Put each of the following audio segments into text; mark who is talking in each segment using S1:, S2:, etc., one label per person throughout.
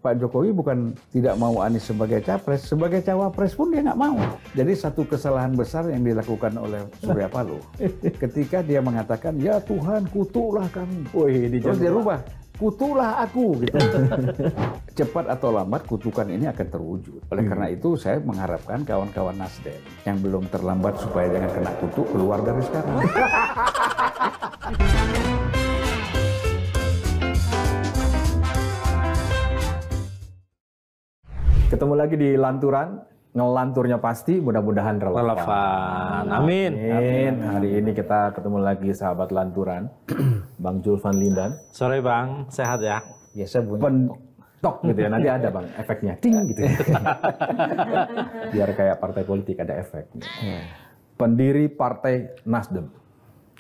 S1: Pak Jokowi bukan tidak mau Anies sebagai capres, sebagai cawapres pun dia nggak mau. Jadi satu kesalahan besar yang dilakukan oleh Surya Paloh ketika dia mengatakan, ya Tuhan kutuklah kami. Terus dia rubah, kutuklah aku. Gitu. Cepat atau lambat kutukan ini akan terwujud. Oleh karena itu saya mengharapkan kawan-kawan Nasdem yang belum terlambat supaya jangan kena kutuk keluar dari sekarang.
S2: Ketemu lagi di Lanturan, ngelanturnya pasti mudah-mudahan
S3: relevan. Amin.
S2: Amin. Hari ini kita ketemu lagi sahabat Lanturan, Bang Julvan Lindan.
S3: Sore Bang, sehat ya?
S1: Biasa bunyi
S2: Pentok gitu ya, nanti ada Bang efeknya, ting gitu. Biar kayak partai politik ada efek. Pendiri Partai Nasdem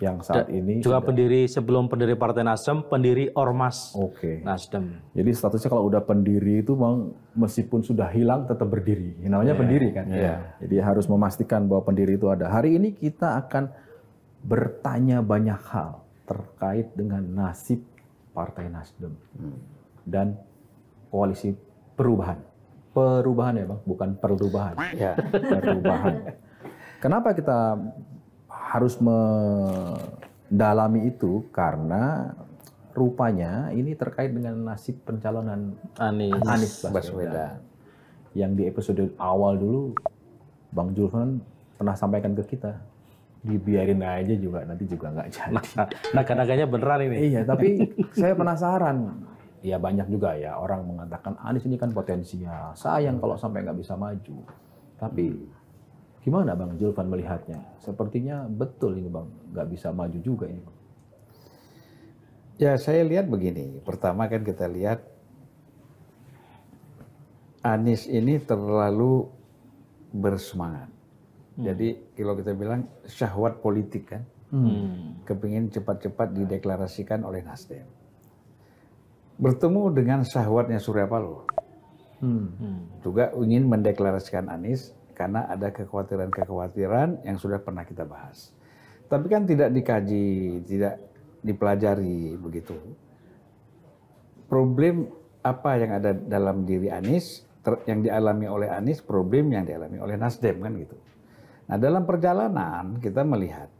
S2: yang saat ini
S3: juga pendiri sebelum pendiri Partai Nasdem, pendiri Ormas Nasdem.
S2: Jadi statusnya kalau udah pendiri itu Bang, meskipun sudah hilang tetap berdiri. Namanya pendiri kan. Jadi harus memastikan bahwa pendiri itu ada. Hari ini kita akan bertanya banyak hal terkait dengan nasib Partai Nasdem dan koalisi perubahan. Perubahan ya Bang, bukan perubahan. Perubahan. Kenapa kita harus mendalami itu? Karena rupanya ini terkait dengan nasib pencalonan Anies Baswedan. Yang di episode awal dulu Bang Julvan pernah sampaikan ke kita, dibiarin aja juga nanti juga nggak jadi.
S3: Naga-naganya beneran ini.
S2: Iya, tapi saya penasaran. Ya banyak juga ya orang mengatakan Anies ini kan potensial, sayang kalau sampai nggak bisa maju. Tapi gimana Bang Julvan melihatnya? Sepertinya betul ini Bang, nggak bisa maju juga ini Bang.
S1: Ya saya lihat begini, pertama kan kita lihat Anies ini terlalu bersemangat. Jadi kalau kita bilang syahwat politik kan, kepingin cepat-cepat dideklarasikan oleh Nasdem. Bertemu dengan syahwatnya Surya Paloh, juga ingin mendeklarasikan Anies karena ada kekhawatiran-kekhawatiran yang sudah pernah kita bahas. Tapi kan tidak dikaji, tidak dipelajari begitu. Problem apa yang ada dalam diri Anies, yang dialami oleh Anies, problem yang dialami oleh Nasdem kan gitu. Nah dalam perjalanan kita melihat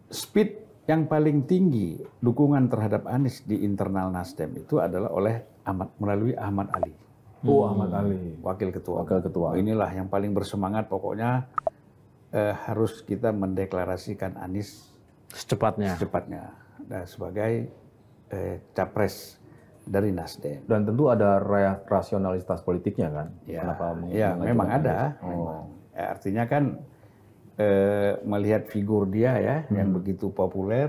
S1: speed yang paling tinggi dukungan terhadap Anies di internal Nasdem itu adalah melalui Ahmad Ali.
S2: Ahmad Ali,
S1: wakil ketua.
S2: Inilah
S1: yang paling bersemangat, pokoknya harus kita mendeklarasikan Anies secepatnya sebagai capres dari Nasdem.
S2: Dan tentu ada rasionalitas politiknya kan?
S1: Ya, memang ada. Artinya kan melihat figur dia ya yang begitu populer.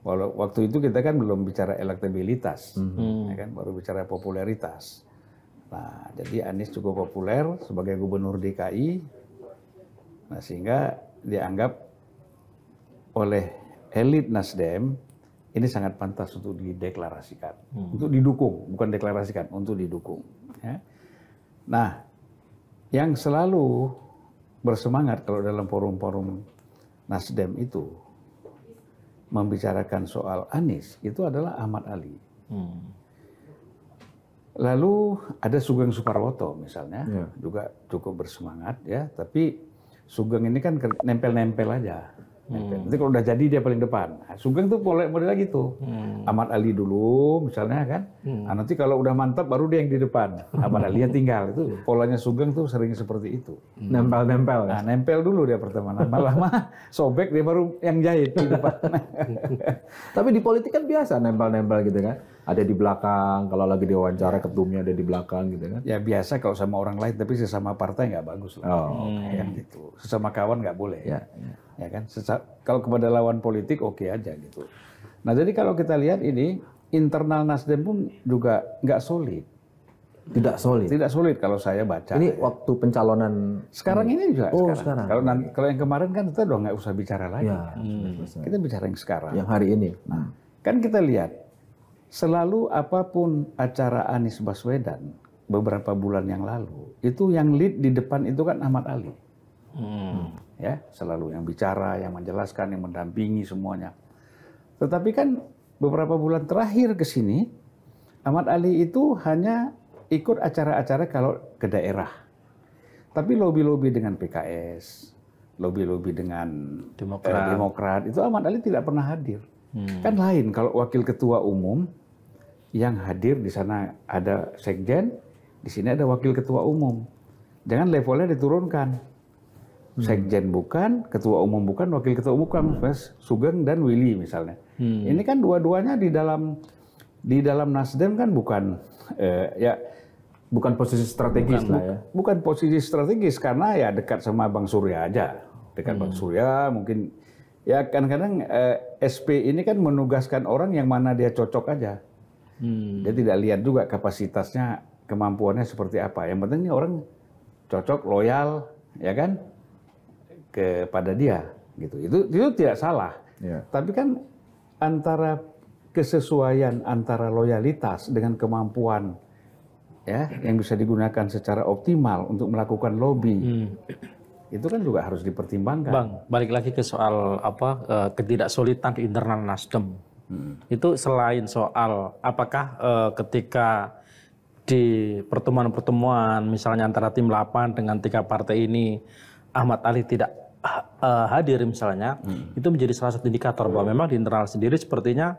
S1: Walau waktu itu kita kan belum bicara elektabilitas, ya kan, baru bicara popularitas. Nah, jadi Anies cukup populer sebagai gubernur DKI, nah sehingga dianggap oleh elit Nasdem ini sangat pantas untuk dideklarasikan, untuk didukung, bukan deklarasikan, untuk didukung. Ya. Nah, yang selalu bersemangat kalau dalam forum-forum Nasdem itu membicarakan soal Anies itu adalah Ahmad Ali. Lalu ada Sugeng Suparwoto misalnya, juga cukup bersemangat ya, tapi Sugeng ini kan nempel-nempel aja. Nanti kalau udah jadi dia paling depan. Nah, Sugeng tuh modelnya gitu. Ahmad Ali dulu misalnya kan. Nah, nanti kalau udah mantap baru dia yang di depan. Ahmad Ali yang tinggal. Itu polanya Sugeng tuh sering seperti itu.
S2: Nempel-nempel.
S1: Nah, nempel dulu dia pertama. Lama-lama sobek dia baru yang jahit di depan.
S2: Tapi di politik kan biasa nempel-nempel gitu kan. Ada di belakang, kalau lagi diwawancara ketumnya ada di belakang gitu kan.
S1: Ya biasa kalau sama orang lain, tapi sesama partai nggak bagus lah. Kayak gitu. Sesama kawan nggak boleh. Ya kan, kalau kepada lawan politik oke aja gitu. Nah jadi kalau kita lihat ini internal Nasdem pun juga nggak solid.
S2: Tidak solid
S1: kalau saya baca.
S2: Ini waktu pencalonan
S1: sekarang ini juga.
S2: Sekarang.
S1: Kalau yang kemarin kan kita udah nggak usah bicara lagi. Kita bicara yang sekarang.
S2: Yang hari ini.
S1: Nah, kan kita lihat selalu apapun acara Anies Baswedan beberapa bulan yang lalu itu yang lead di depan itu kan Ahmad Ali. Ya, selalu yang bicara, yang menjelaskan, yang mendampingi semuanya. Tetapi kan beberapa bulan terakhir ke sini Ahmad Ali itu hanya ikut acara-acara kalau ke daerah. Tapi lobby-lobby dengan PKS, lobby-lobby dengan Demokrat, itu Ahmad Ali tidak pernah hadir. Kan lain kalau wakil ketua umum yang hadir di sana ada sekjen, di sini ada wakil ketua umum. Jangan levelnya diturunkan. Sekjen bukan, ketua umum bukan, wakil ketua umum bukan, Mas Sugeng dan Willy misalnya. Ini kan dua-duanya di dalam Nasdem kan bukan
S2: bukan posisi strategis lah ya.
S1: Bukan posisi strategis karena ya dekat sama Bang Surya aja. Dekat Bang Surya mungkin ya kadang-kadang SP ini kan menugaskan orang yang mana dia cocok aja. Dia tidak lihat juga kapasitasnya, kemampuannya seperti apa. Yang penting ini orang cocok, loyal, ya kan, kepada dia gitu. Itu tidak salah.
S2: Ya.
S1: Tapi kan antara kesesuaian antara loyalitas dengan kemampuan ya yang bisa digunakan secara optimal untuk melakukan lobby. Itu kan juga harus dipertimbangkan.
S3: Bang, balik lagi ke soal ketidaksolidan di internal Nasdem. Itu selain soal apakah ketika di pertemuan-pertemuan misalnya antara tim 8 dengan 3 partai ini Ahmad Ali tidak hadir misalnya, itu menjadi salah satu indikator bahwa memang di internal sendiri sepertinya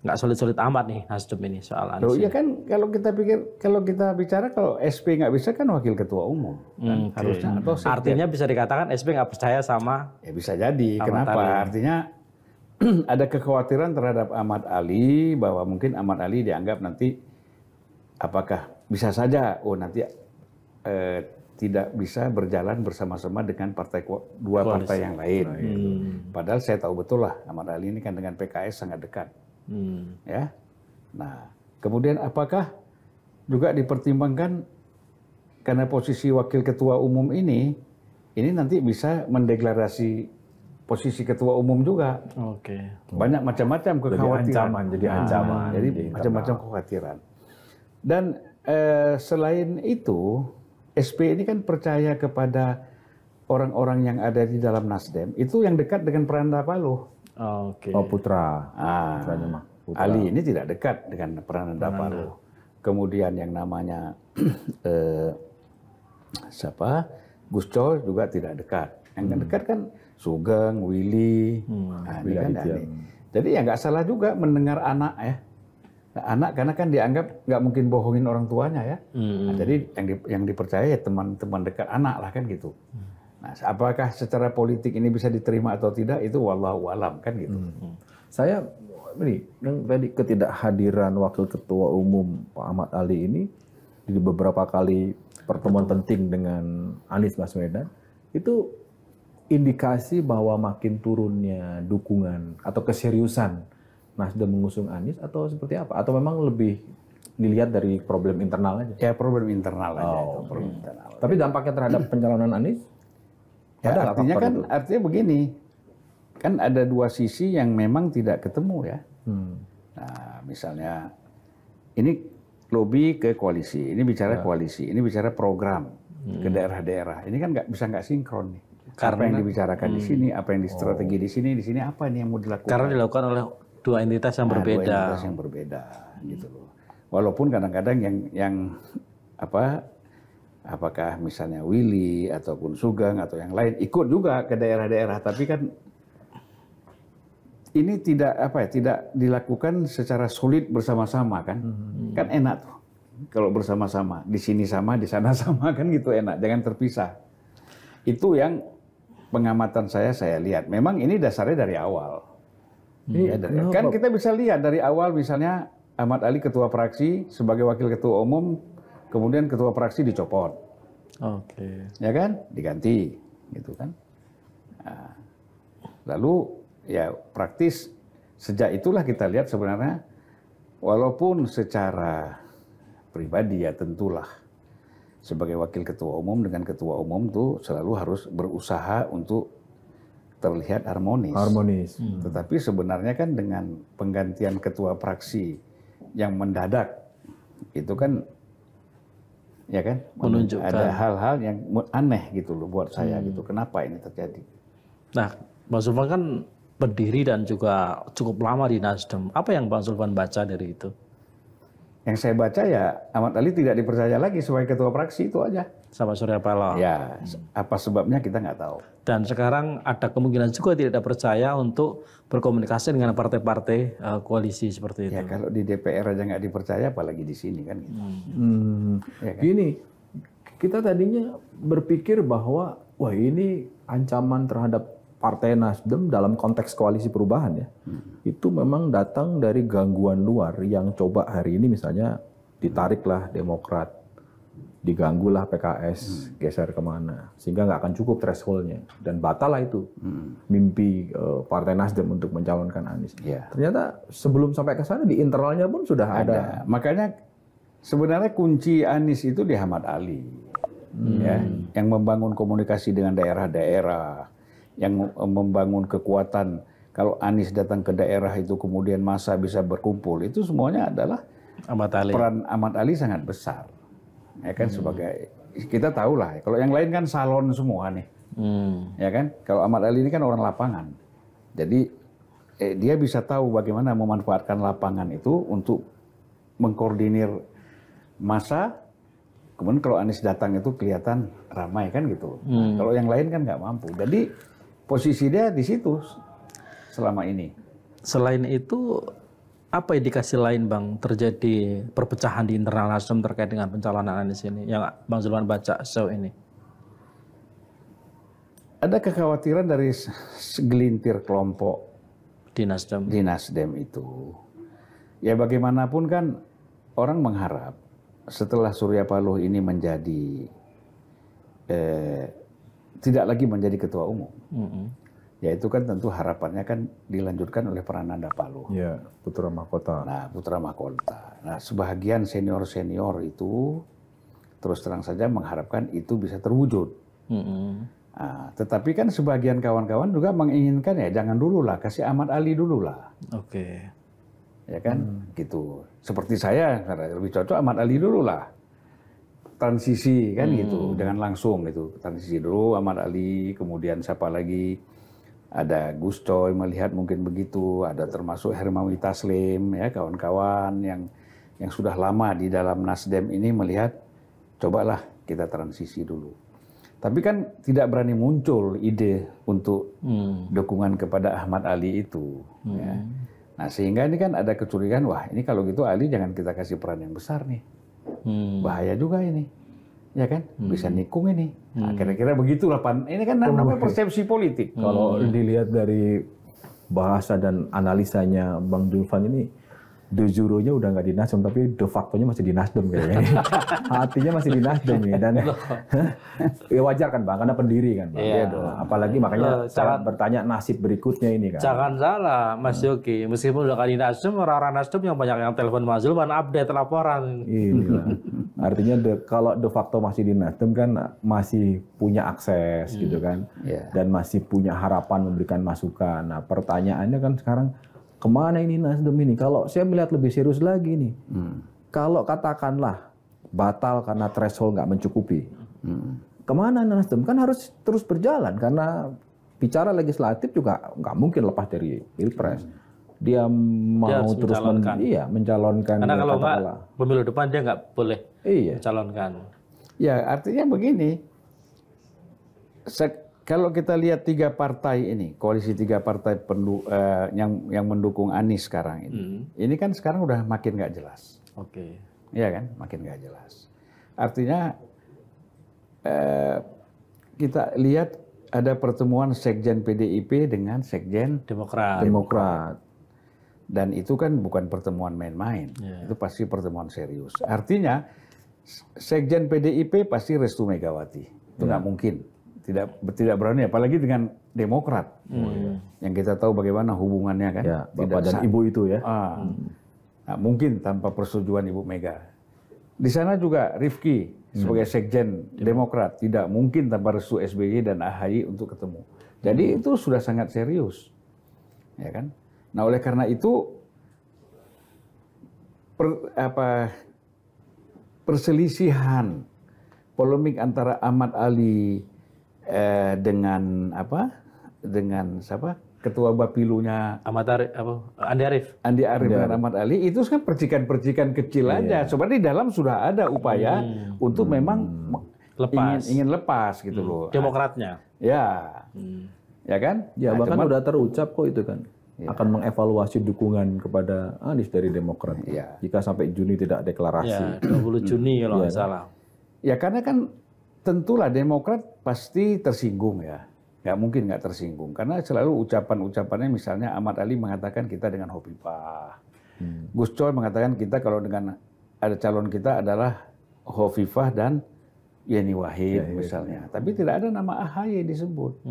S3: nggak solid-solid amat nih Nasdem ini soal Anies.
S1: Iya kan kalau kita bicara kalau SP nggak bisa kan wakil ketua umum kan harusnya atau
S3: artinya bisa dikatakan SP nggak percaya sama
S1: ya bisa jadi.
S3: Ahmad
S1: Kenapa?
S3: Ali.
S1: Artinya ada kekhawatiran terhadap Ahmad Ali bahwa mungkin Ahmad Ali dianggap nanti apakah bisa saja nanti tidak bisa berjalan bersama-sama dengan dua partai yang lain. Gitu. Padahal saya tahu betul lah Ahmad Ali ini kan dengan PKS sangat dekat. Ya, nah kemudian apakah juga dipertimbangkan karena posisi wakil ketua umum ini nanti bisa mendeklarasi posisi ketua umum juga. Banyak macam-macam kekhawatiran.
S2: Jadi ancaman.
S1: Jadi macam-macam kekhawatiran. Dan selain itu, SP ini kan percaya kepada orang-orang yang ada di dalam Nasdem itu yang dekat dengan Prananda Paloh.
S2: Putra.
S1: Putra. Ali ini tidak dekat dengan Prananda Paloh. Kemudian yang namanya Gus Coy juga tidak dekat. Yang dekat kan Sugeng, Willy. Ini kan jadi ya nggak salah juga mendengar anak ya. Nah, anak karena kan dianggap nggak mungkin bohongin orang tuanya ya. Nah, jadi yang dipercaya ya teman-teman dekat anak lah kan gitu. Nah, apakah secara politik ini bisa diterima atau tidak itu wallahu alam kan gitu.
S2: Saya yang tadi ketidakhadiran wakil ketua umum Pak Ahmad Ali ini di beberapa kali pertemuan penting dengan Anies Baswedan itu indikasi bahwa makin turunnya dukungan atau keseriusan Nasdem mengusung Anies atau seperti apa? Atau memang lebih dilihat dari problem internal aja?
S1: Ya problem internal aja itu. Problem internal.
S2: Tapi dampaknya terhadap pencalonan Anies?
S1: Ya, artinya begini, kan ada dua sisi yang memang tidak ketemu ya. Nah, misalnya ini lobby ke koalisi, ini bicara koalisi, ini bicara program ke daerah-daerah. Ini kan nggak sinkron nih. Apa yang dibicarakan di sini, apa yang strategi di sini apa nih yang mau dilakukan?
S3: Karena dilakukan oleh dua entitas yang berbeda.
S1: Dua entitas yang berbeda, gitu loh. Walaupun kadang-kadang yang apakah misalnya Willy ataupun Sugeng atau yang lain ikut juga ke daerah-daerah, tapi kan ini tidak dilakukan secara solid bersama-sama kan. Kan enak tuh kalau bersama-sama, di sini sama, di sana sama kan gitu enak, jangan terpisah. Itu yang pengamatan saya lihat. Memang ini dasarnya dari awal. Kan kita bisa lihat dari awal misalnya Ahmad Ali ketua fraksi sebagai wakil ketua umum, kemudian ketua fraksi dicopot. Ya kan? Diganti gitu kan. Nah, lalu ya praktis sejak itulah kita lihat sebenarnya walaupun secara pribadi ya tentulah sebagai wakil ketua umum dengan ketua umum tuh selalu harus berusaha untuk terlihat harmonis. Tetapi sebenarnya kan dengan penggantian ketua fraksi yang mendadak itu kan ya kan menunjukkan ada hal-hal yang aneh gitu loh buat saya gitu. Kenapa ini terjadi?
S3: Nah, Bang Zulfan kan berdiri dan juga cukup lama di Nasdem. Apa yang Bang Zulfan baca dari itu?
S1: Yang saya baca ya Ahmad Ali tidak dipercaya lagi sebagai ketua fraksi, itu aja.
S3: Sama Surya Paloh.
S1: Ya, apa sebabnya kita nggak tahu.
S3: Dan sekarang ada kemungkinan juga tidak percaya untuk berkomunikasi dengan partai-partai koalisi seperti itu.
S1: Ya kalau di DPR aja nggak dipercaya, apalagi di sini kan. Gitu.
S2: Ya kan? Gini, kita tadinya berpikir bahwa wah ini ancaman terhadap Partai Nasdem dalam konteks koalisi perubahan ya, itu memang datang dari gangguan luar yang coba hari ini misalnya ditariklah Demokrat, diganggulah PKS, geser kemana, sehingga nggak akan cukup thresholdnya dan batal lah itu mimpi Partai Nasdem untuk mencalonkan Anies.
S1: Ya.
S2: Ternyata sebelum sampai ke sana di internalnya pun sudah ada.
S1: Makanya sebenarnya kunci Anies itu di Ahmad Ali, ya, yang membangun komunikasi dengan daerah-daerah, yang membangun kekuatan. Kalau Anies datang ke daerah itu kemudian massa bisa berkumpul, itu semuanya adalah
S3: Ahmad Ali.
S1: Peran Ahmad Ali sangat besar, ya kan, sebagai kita tahu lah. Kalau yang lain kan salon semua nih, ya kan. Kalau Ahmad Ali ini kan orang lapangan, jadi dia bisa tahu bagaimana memanfaatkan lapangan itu untuk mengkoordinir massa. Kemudian kalau Anies datang itu kelihatan ramai kan gitu. Nah, kalau yang lain kan nggak mampu. Jadi posisi dia di situ selama ini.
S3: Selain itu, apa indikasi lain Bang terjadi perpecahan di internal Nasdem terkait dengan pencalonan Anies ini yang Bang Zulfan baca sejauh ini?
S1: Ada kekhawatiran dari segelintir kelompok
S3: Di Nasdem
S1: itu. Ya bagaimanapun kan orang mengharap setelah Surya Paloh ini menjadi tidak lagi menjadi ketua umum, ya itu kan tentu harapannya kan dilanjutkan oleh Prananda Paloh.
S2: Ya, putra mahkota.
S1: Nah, putra mahkota. Nah, sebahagian senior itu terus terang saja mengharapkan itu bisa terwujud. Nah, tetapi kan sebagian kawan-kawan juga menginginkan ya jangan dulu lah, kasih Ahmad Ali dulu lah.
S3: Oke.
S1: Ya kan, gitu. Seperti saya, lebih cocok Ahmad Ali dulu lah. Transisi kan gitu, jangan langsung gitu. Transisi dulu Ahmad Ali, kemudian siapa lagi? Ada Gus Coy melihat mungkin begitu, ada termasuk Hermawi Taslim ya, kawan-kawan yang sudah lama di dalam Nasdem ini melihat cobalah kita transisi dulu. Tapi kan tidak berani muncul ide untuk dukungan kepada Ahmad Ali itu. Ya. Nah sehingga ini kan ada kecurigaan, wah ini kalau gitu Ali jangan kita kasih peran yang besar nih. Bahaya juga ini, ya kan? Bisa nikung ini. Nah, kira-kira begitulah ini kan namanya persepsi politik.
S2: Kalau dilihat dari bahasa dan analisanya Bang Zulfan ini, de jure-nya udah nggak di Nasdem, tapi de facto-nya masih di Nasdem kayaknya. Hatinya masih di Nasdem ya. Dan ya wajar kan Bang, karena pendiri kan Bang.
S3: Iya.
S2: Apalagi makanya saya bertanya nasib berikutnya ini kan.
S3: Jangan salah Mas Yogi, meskipun udah kali Nasdem, orang-orang Nasdem yang banyak yang telepon Mas Zulfan update laporan.
S2: Iya. Artinya kalau de facto masih di Nasdem kan masih punya akses gitu kan. Dan masih punya harapan memberikan masukan. Nah pertanyaannya kan sekarang, kemana ini Nasdem ini? Kalau saya melihat lebih serius lagi nih, kalau katakanlah batal karena threshold nggak mencukupi, kemana Nasdem? Kan harus terus berjalan karena bicara legislatif juga nggak mungkin lepas dari pilpres. Dia mau terus mencalonkan.
S3: Karena kalau nggak pemilu depan dia nggak boleh mencalonkan.
S1: Ya artinya begini. Kalau kita lihat tiga partai ini, koalisi tiga partai yang mendukung Anies sekarang ini kan sekarang udah makin nggak jelas.
S3: Oke.
S1: Iya kan, makin nggak jelas. Artinya kita lihat ada pertemuan Sekjen PDIP dengan Sekjen Demokrat. Dan itu kan bukan pertemuan main-main, itu pasti pertemuan serius. Artinya Sekjen PDIP pasti restu Megawati, itu nggak mungkin. Tidak berani, apalagi dengan Demokrat, yang kita tahu bagaimana hubungannya kan.
S2: Ya, Bapak dan Ibu itu ya.
S1: Nah, mungkin tanpa persetujuan Ibu Mega. Di sana juga Rifki sebagai Sekjen Demokrat tidak mungkin tanpa restu SBY dan AHY untuk ketemu. Jadi itu sudah sangat serius, ya kan. Nah oleh karena itu perselisihan polemik antara Ahmad Ali dengan ketua Bapilunya Andi Arief dengan Ahmad Ali, itu kan percikan-percikan kecil aja. Sebenarnya di dalam sudah ada upaya untuk memang ingin lepas gitu loh.
S3: Demokratnya.
S1: Ya. Ya kan?
S2: Ya, bahkan udah terucap kok itu kan. Akan mengevaluasi dukungan kepada Anies dari Demokrat.
S1: Ya.
S2: Jika sampai Juni tidak deklarasi.
S3: Ya, 20 Juni kalau nggak salah.
S1: Ya karena kan tentulah Demokrat pasti tersinggung ya. Nggak mungkin nggak tersinggung. Karena selalu ucapan-ucapannya misalnya Ahmad Ali mengatakan kita dengan Hovifah. Gus Coy mengatakan kita kalau dengan ada calon kita adalah Hovifah dan Yeni Wahid misalnya. Tapi tidak ada nama AHY disebut.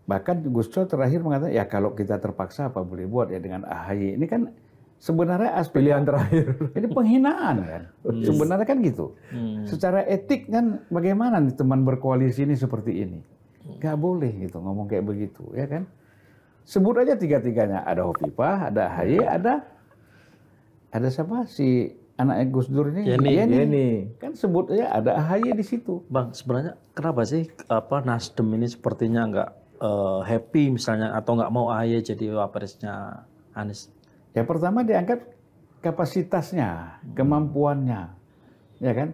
S1: Bahkan Gus Coy terakhir mengatakan, ya kalau kita terpaksa apa boleh buat ya dengan AHY. Ini kan sebenarnya aspek
S2: pilihan terakhir.
S1: Ini penghinaan kan. Sebenarnya kan gitu. Secara etik kan bagaimana nih teman berkoalisi ini seperti ini. Gak boleh gitu ngomong kayak begitu ya kan. Sebut aja tiga-tiganya. Ada Hovifah, ada AHY, ada siapa si anaknya Gus Dur ini? Yeni. Kan sebut aja ada AHY di situ.
S3: Bang, sebenarnya kenapa sih Nasdem ini sepertinya nggak happy misalnya atau nggak mau AHY jadi wapresnya Anies?
S1: Ya pertama dianggap kapasitasnya, kemampuannya, ya kan?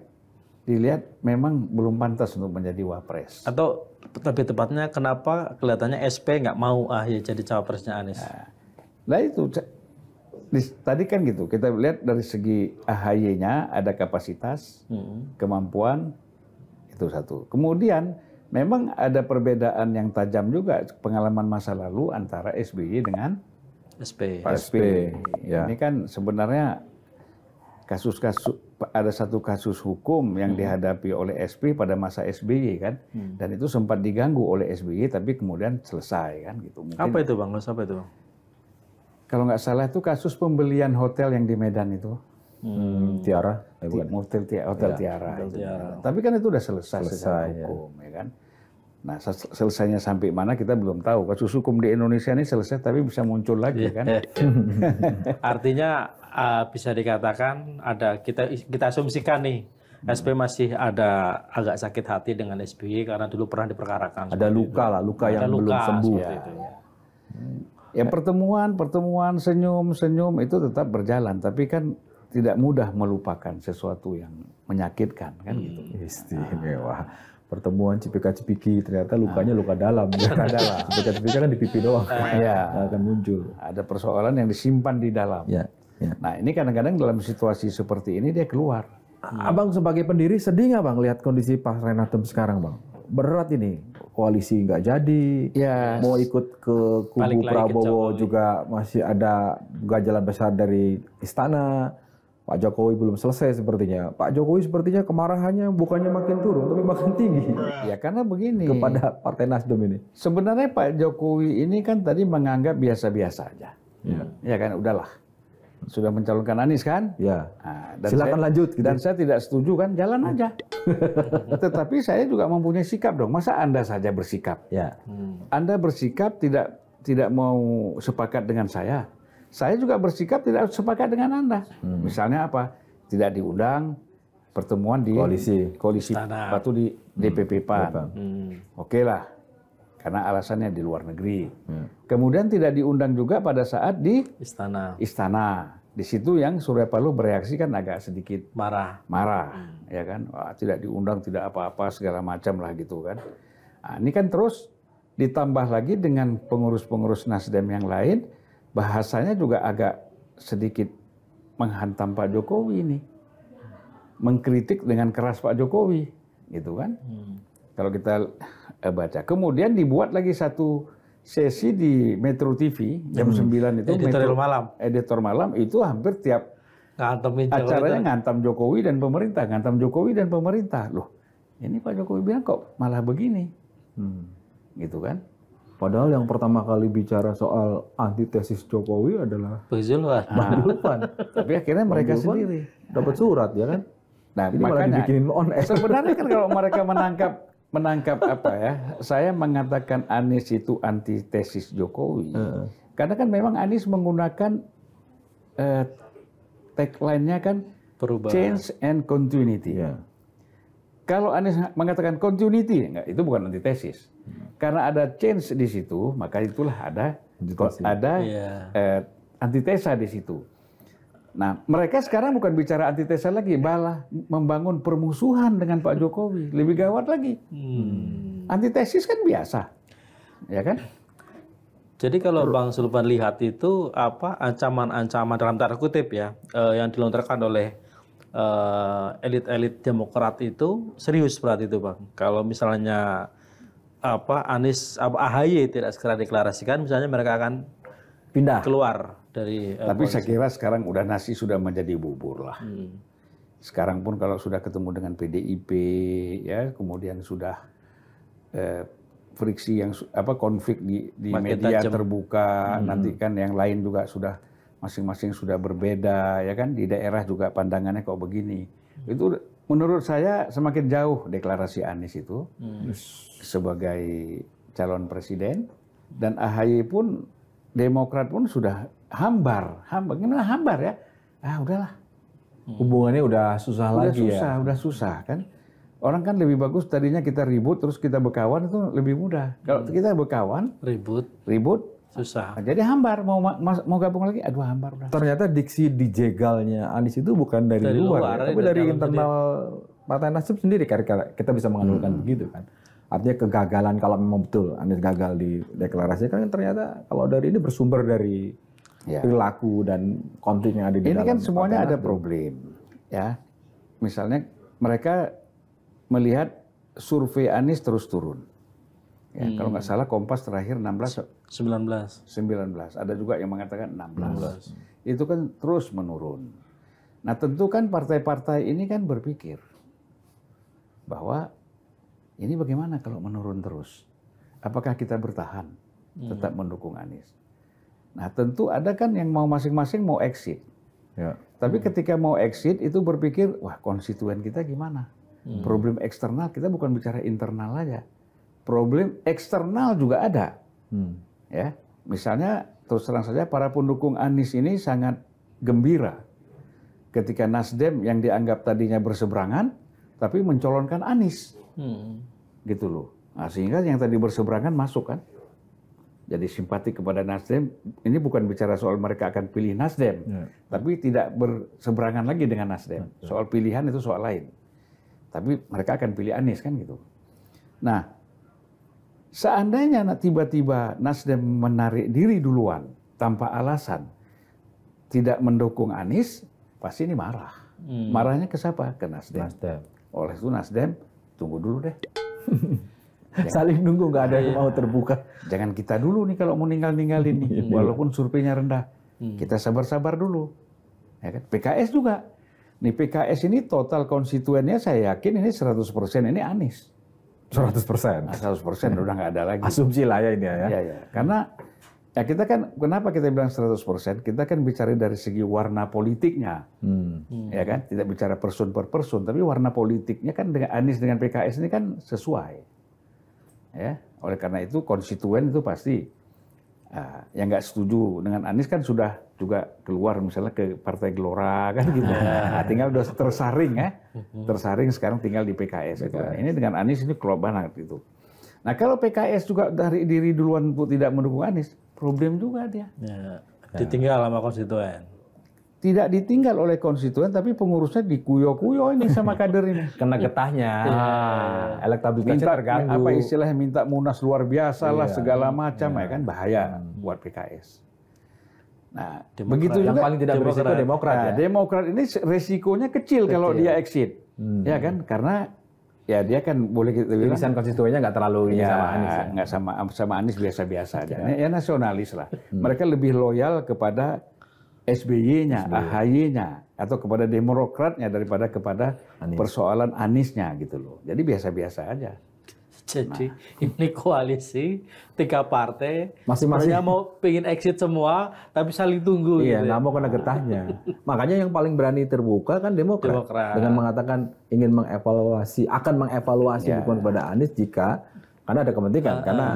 S1: Dilihat memang belum pantas untuk menjadi wapres.
S3: Atau lebih tepatnya kenapa kelihatannya SP nggak mau AHY jadi cawapresnya Anies?
S1: Nah itu tadi kan gitu. Kita lihat dari segi AHY-nya ada kapasitas, kemampuan, itu satu. Kemudian memang ada perbedaan yang tajam juga pengalaman masa lalu antara SBY dengan
S3: SP.
S1: Ya. Ini kan sebenarnya ada satu kasus hukum yang dihadapi oleh SP pada masa SBY kan, dan itu sempat diganggu oleh SBY tapi kemudian selesai kan gitu.
S3: Mungkin, apa itu Bang? Apa itu?
S1: Kalau nggak salah itu kasus pembelian hotel yang di Medan itu.
S2: Tiara,
S1: Hotel Tiara. Tapi kan itu udah selesai secara hukum, ya kan. Nah, selesainya sampai mana kita belum tahu. Kasus hukum di Indonesia ini selesai tapi bisa muncul lagi kan.
S3: Artinya bisa dikatakan kita asumsikan nih SP masih ada agak sakit hati dengan SBY karena dulu pernah diperkarakan.
S2: Ada luka yang belum sembuh.
S1: Ya pertemuan, senyum itu tetap berjalan, tapi kan tidak mudah melupakan sesuatu yang menyakitkan kan gitu.
S2: Istimewa. Pertemuan cipika-cipiki ternyata lukanya luka dalam. Cipika-cipiki kan di pipi doang. Akan muncul.
S1: Ada persoalan yang disimpan di dalam. Nah ini kadang-kadang dalam situasi seperti ini dia keluar.
S2: Abang sebagai pendiri sedih nggak Bang lihat kondisi Partai Nasdem sekarang Bang? Berat ini, koalisi nggak jadi, mau ikut ke kubu Prabowo juga masih ada ganjalan besar dari istana. Pak Jokowi belum selesai sepertinya. Pak Jokowi sepertinya kemarahannya bukannya makin turun, tapi makin tinggi.
S1: Ya karena begini.
S2: Kepada Partai Nasdem ini.
S1: Sebenarnya Pak Jokowi ini kan tadi menganggap biasa-biasa aja. Ya kan, udahlah. Sudah mencalonkan Anies kan?
S2: Ya.
S1: Nah,
S2: silakan lanjut. Gitu.
S1: Dan saya tidak setuju kan, jalan aja. Tetapi saya juga mempunyai sikap dong. Masa Anda saja bersikap? Anda bersikap tidak mau sepakat dengan saya. Saya juga bersikap tidak sepakat dengan Anda. Misalnya apa? Tidak diundang pertemuan di koalisi atau di DPP PAN. Oke lah, karena alasannya di luar negeri. Kemudian tidak diundang juga pada saat di istana. Di situ yang Surya Paloh bereaksi kan agak sedikit marah, ya kan? Wah, tidak diundang, tidak apa-apa segala macam lah gitu kan. Nah, ini kan terus ditambah lagi dengan pengurus-pengurus Nasdem yang lain. Bahasanya juga agak sedikit menghantam Pak Jokowi ini. Mengkritik dengan keras Pak Jokowi, gitu kan. Kalau kita baca. Kemudian dibuat lagi satu sesi di Metro TV, jam 9 itu. Editor malam itu hampir tiap acaranya ngantam Jokowi dan pemerintah. Loh, ini Pak Jokowi bilang kok malah begini. Gitu kan.
S2: Padahal yang pertama kali bicara soal antitesis Jokowi adalah Bang Zulfan.
S1: Tapi akhirnya mereka sendiri
S2: dapat surat ya kan.
S1: Nah, ini malah dibikinin on air. Sebenarnya kan kalau mereka menangkap apa ya? Saya mengatakan Anies itu antitesis Jokowi. Karena kan memang Anies menggunakan tagline-nya kan perubahan. Change and continuity. Kalau Anies mengatakan continuity, enggak, itu bukan antitesis. Karena ada change di situ, maka itulah ada antitesa di situ. Nah, mereka sekarang bukan bicara antitesa lagi, malah membangun permusuhan dengan Pak Jokowi. Lebih gawat lagi. Antitesis kan biasa, ya kan?
S3: Jadi kalau Bang Sulpan lihat itu apa ancaman-ancaman dalam tanda kutip ya yang dilontarkan oleh elit-elit Demokrat itu serius berarti itu, Bang. Kalau misalnya Anies AHY tidak segera deklarasikan, misalnya mereka akan
S2: pindah
S3: keluar dari
S1: tapi saya kira sekarang udah nasi sudah menjadi bubur lah. Sekarang pun kalau sudah ketemu dengan PDIP ya, kemudian sudah friksi yang konflik di media terbuka, nanti kan yang lain juga sudah masing-masing sudah berbeda ya kan, di daerah juga pandangannya kok begini. Itu menurut saya semakin jauh deklarasi Anies itu sebagai calon presiden, dan AHY pun Demokrat pun sudah hambar. Gimana hambar ya? Udahlah.
S2: Hubungannya udah susah lagi ya.
S1: Udah susah kan. Orang kan lebih bagus tadinya kita ribut terus kita berkawan, itu lebih mudah. Kalau kita berkawan, ribut
S3: susah.
S1: Jadi hambar, mau gabung lagi, aduh hambar udah.
S2: Ternyata diksi dijegalnya Anies itu bukan dari luar, tapi dari internal Partai Nasdem sendiri. Kita bisa menganalkan begitu kan. Artinya kegagalan, kalau memang betul Anies gagal di deklarasi, kan ternyata kalau dari ini bersumber dari perilaku dan konflik yang ada di dalam.
S1: Ini kan semuanya ada problem, ya. Misalnya mereka melihat survei Anies terus turun. Ya, kalau nggak salah Kompas terakhir
S3: 19.
S1: Ada juga yang mengatakan 16. Itu kan terus menurun. Nah, tentu kan partai-partai ini kan berpikir bahwa ini bagaimana kalau menurun terus? Apakah kita bertahan tetap mendukung Anies? Nah, tentu ada kan yang mau masing-masing mau exit.
S2: Ya.
S1: Tapi ketika mau exit itu berpikir, wah konstituen kita gimana? Problem eksternal, kita bukan bicara internal aja. Problem eksternal juga ada. Ya, misalnya terus terang saja para pendukung Anies ini sangat gembira ketika Nasdem yang dianggap tadinya berseberangan tapi mencolonkan Anies. Gitu loh. Nah, sehingga yang tadi berseberangan masuk kan. Jadi simpati kepada Nasdem, ini bukan bicara soal mereka akan pilih Nasdem, tapi tidak berseberangan lagi dengan Nasdem. Soal pilihan itu soal lain. Tapi mereka akan pilih Anies kan gitu. Nah, seandainya tiba-tiba Nasdem menarik diri duluan tanpa alasan, tidak mendukung Anies, pasti ini marah. Marahnya ke siapa? Ke Nasdem. Oleh itu Nasdem, tunggu dulu deh.
S2: Saling nunggu, nggak ada yang mau terbuka.
S1: Jangan kita dulu nih kalau mau ninggalin nih, walaupun surveinya rendah. Kita sabar-sabar dulu. Ya kan? PKS juga. Nih PKS ini total konstituennya saya yakin ini 100% ini Anies.
S2: 100%.
S1: 100% udah nggak ada lagi.
S2: Asumsi lah ya ini ya.
S1: Ya. Karena ya kita kan, kenapa kita bilang 100%? Kita kan bicara dari segi warna politiknya. Ya kan? Tidak bicara person per person, tapi warna politiknya kan dengan Anies dengan PKS ini kan sesuai. Ya, oleh karena itu konstituen itu pasti yang nggak setuju dengan Anies kan sudah juga keluar misalnya ke Partai Gelora kan gitu. Tinggal udah tersaring ya, tersaring sekarang tinggal di PKS. Gitu. Ini dengan Anies ini klop banget gitu. Nah kalau PKS juga dari diri duluan tidak mendukung Anies, problem juga dia.
S3: Ya, ditinggal sama konstituen.
S1: Tidak ditinggal oleh konstituen, tapi pengurusnya dikuyo-kuyo ini sama kader ini.
S2: Kena getahnya. Elektabilitasnya terganggu.
S1: Apa istilahnya, minta munas luar biasa lah, segala macam ya kan, bahaya buat PKS. Nah, begitu juga
S2: yang paling tidak berisiko Demokrat.
S1: Nah, Demokrat ini resikonya kecil kalau dia exit. Ya kan, karena ya dia kan boleh kita bilang
S2: irisan konstituennya nggak terlalu ini sama Anies.
S1: Nggak sama Anies biasa-biasa aja. Ya nasionalis lah. Mereka lebih loyal kepada SBY-nya, AHY-nya, atau kepada Demokratnya daripada kepada persoalan Aniesnya gitu loh. Jadi biasa-biasa aja.
S3: Jadi ini koalisi 3 partai,
S2: masing-masing
S3: mau pengen exit semua, tapi saling tunggu.
S2: Iya,
S3: gitu.
S2: nggak mau kena getahnya. Makanya yang paling berani terbuka kan Demokrat. Dengan mengatakan ingin akan mengevaluasi dukungan kepada Anies jika karena ada kepentingan, karena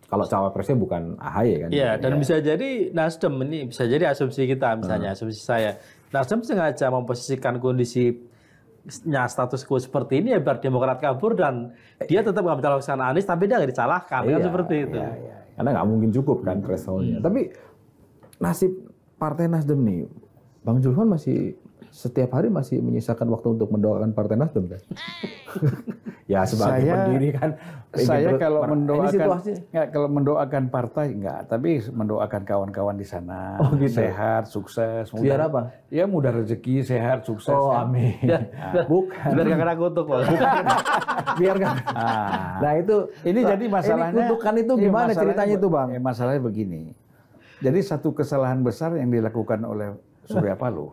S2: kalau cawapresnya bukan AHY kan.
S3: Iya, dan bisa jadi Nasdem ini, bisa jadi asumsi kita misalnya, asumsi saya. Nasdem sengaja memposisikan kondisi status quo seperti ini ya biar Demokrat kabur dan dia tetap nggak mencalonkan Anies tapi dia nggak disalahkan kan seperti itu.
S2: Karena nggak mungkin cukup kan thresholdnya. Tapi nasib Partai Nasdem nih, Bang Julfan masih setiap hari masih menyisakan waktu untuk mendoakan Partai Nasdem kan? Ya sebagai pendiri kan.
S1: Saya kalau mendoakan partai enggak, tapi mendoakan kawan-kawan di sana sehat, sukses.
S2: Biar apa?
S1: Ya mudah rezeki, sehat, sukses.
S2: Oh amin.
S3: Bukan. Biar gak kena kutuk.
S2: Biar gak. Nah itu.
S1: Ini jadi masalahnya.
S2: Ini kutukan itu gimana ceritanya itu Bang?
S1: Masalahnya begini. Jadi satu kesalahan besar yang dilakukan oleh Surya Paloh